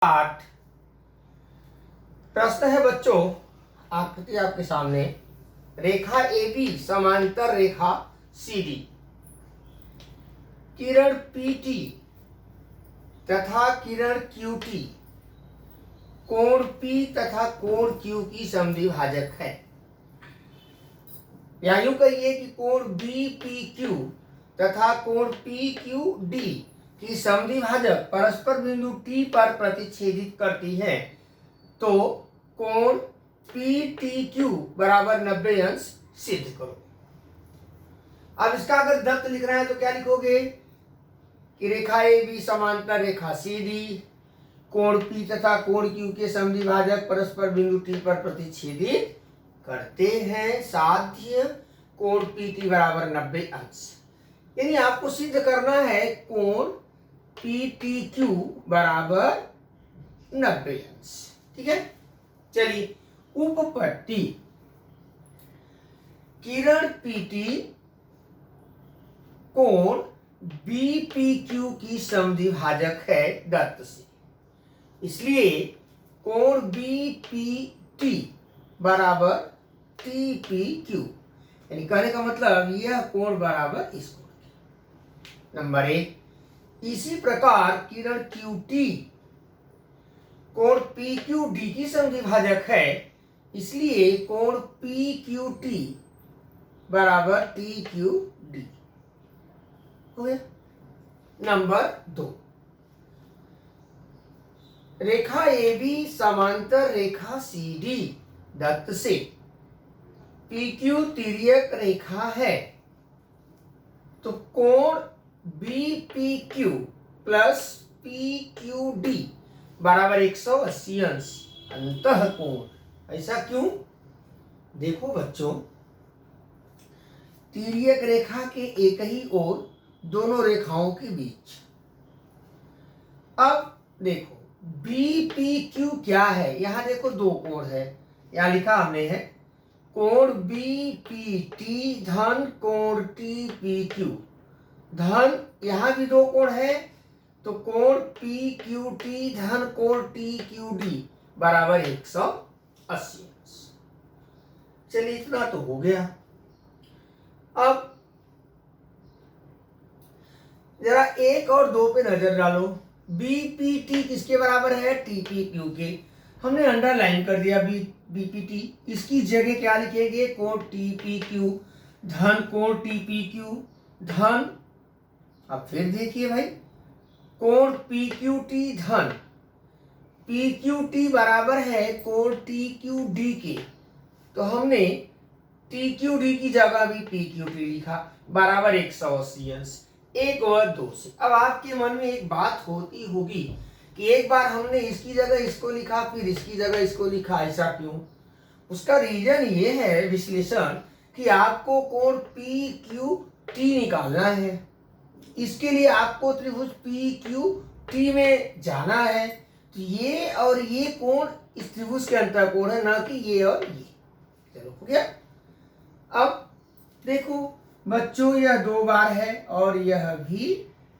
8 प्रश्न है बच्चों, आकृति आपके सामने। रेखा AB समांतर रेखा CD, किरण PT तथा किरण QT कोण P तथा कोण Q की समद्विभाजक है। या यूं कहिए कि कोण BPQ तथा कोण PQD की समद्विभाजक परस्पर बिंदु T पर प्रतिच्छेदित करती है, तो कोण PTQ बराबर 90 अंश सिद्ध करो। अब इसका अगर दत्त लिखना है तो क्या लिखोगे कि रेखा AB समांतर रेखा CD, कोण P तथा कोण Q के समद्विभाजक परस्पर बिंदु T पर प्रतिच्छेदित करते हैं, साध्य कोण PT बराबर 90 अंश। यानी आपको सिद्ध करना है कोण PTQ बराबर 90 अंश। ठीक है, चलिए उपपट्टी किरण PT कोण BPQ की समद्विभाजक है दत्त से, इसलिए कोण BPT बराबर TPQ, यानी कहने का मतलब यह कोण बराबर इस कोण के। नंबर 1, इसी प्रकार किरण QT कोण PQD की समद्विभाजक है, इसलिए कोण PQT बराबर TQD हो गया। नंबर 2, रेखा AB समांतर रेखा CD दत्त से, PQ तिर्यक रेखा है, तो कोण BPQ प्लस PQD बराबर 180 अंश अंतः कोण। ऐसा क्यों? देखो बच्चों, तिर्यक रेखा के एक ही ओर दोनों रेखाओं के बीच। अब देखो BPQ क्या है, यहां देखो दो कोण है, यहां लिखा हमने है कोण BPT धन कोण TPQ धन, यहां भी दो कोण है, तो कोण PQT धन कोण TQD बराबर 180 अंश। चलिए इतना तो हो गया। अब जरा 1 और 2 पे नजर डालो। BPT किसके बराबर है? TPQ के। हमने अंडरलाइन कर दिया BPT, इसकी जगह क्या लिखेंगे? कोण TPQ धन कोण TPQ धन, अब फिर देखिए भाई, कोण PQT धन PQT बराबर है कोण TQD के, तो हमने TQD की जगह भी PQT लिखा, बराबर 180 अंश। 1 और 2 से अब आपके मन में एक बात होती होगी कि एक बार हमने इसकी जगह इसको लिखा, फिर इसकी जगह इसको लिखा, ऐसा क्यों? उसका रीजन ये है विश्लेषण कि आपको कोण PQT निकालना है, इसके लिए आपको त्रिभुज PQT में जाना है, तो ये और ये कोण इस त्रिभुज के अंतःकोण है, ना कि ये और ये। चलो हो गया। अब देखो बच्चों, यह 2 बार है और यह भी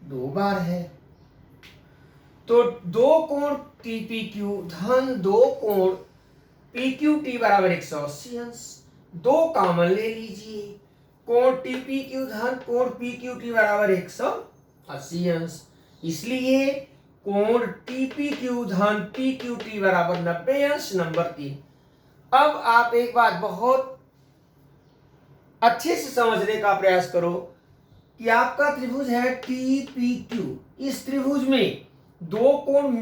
2 बार है, तो 2 कोण TPQ धन 2 कोण PQT बराबर 180 अंश। 2 कॉमन ले लीजिए, कोण TPQ धन कोण PQT बराबर 180 अंश, इसलिए कोण TPQ धन PQT बराबर 90 अंश। नंबर 3, अब आप एक बात बहुत अच्छे से समझने का प्रयास करो कि आपका त्रिभुज है TPQ, इस त्रिभुज में 2 कोण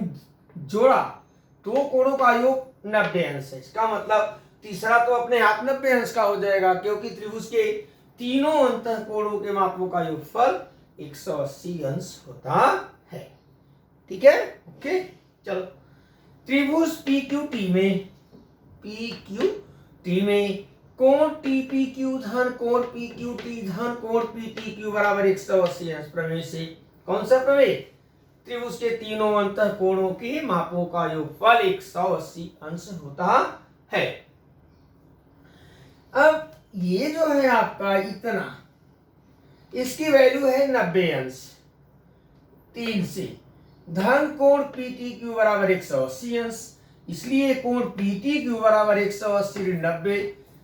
जोड़ा, 2 कोणों का योग 90 अंश है। इसका मतलब तीसरा तो अपने आप 90 अंश का हो जाएगा, क्योंकि त्रिभुज के तीनों अंतःकोणों के मापों का योगफल 180 अंश होता है। ठीक है, ओके। चलो, त्रिभुज PQT में कोण TPQ धन कोण PQT धन कोण PTQ बराबर 180 अंश प्रमेय से, कौन सा प्रमेय? त्रिभुज के तीनों अंतःकोणों के मापों का योगफल 180 अंश होता है। अब ये जो है आपका इतना, इसकी वैल्यू है 90 अंश 3 से, धन कोण पी टी क्यू बराबर 180 अंश, इसलिए कोण पी टी क्यू बराबर 180 ऋण 90,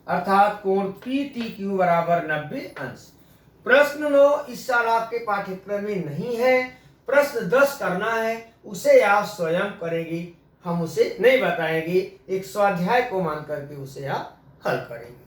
अर्थात कोण पी टी क्यू बराबर 90 अंश। प्रश्न 9 इस साल आपके पाठ्यक्रम में नहीं है, प्रश्न 10 करना है, उसे आप स्वयं करेंगे, हम उसे नहीं बताएंगे, एक स्वाध्याय को मान करके उसे आप हल करेंगे।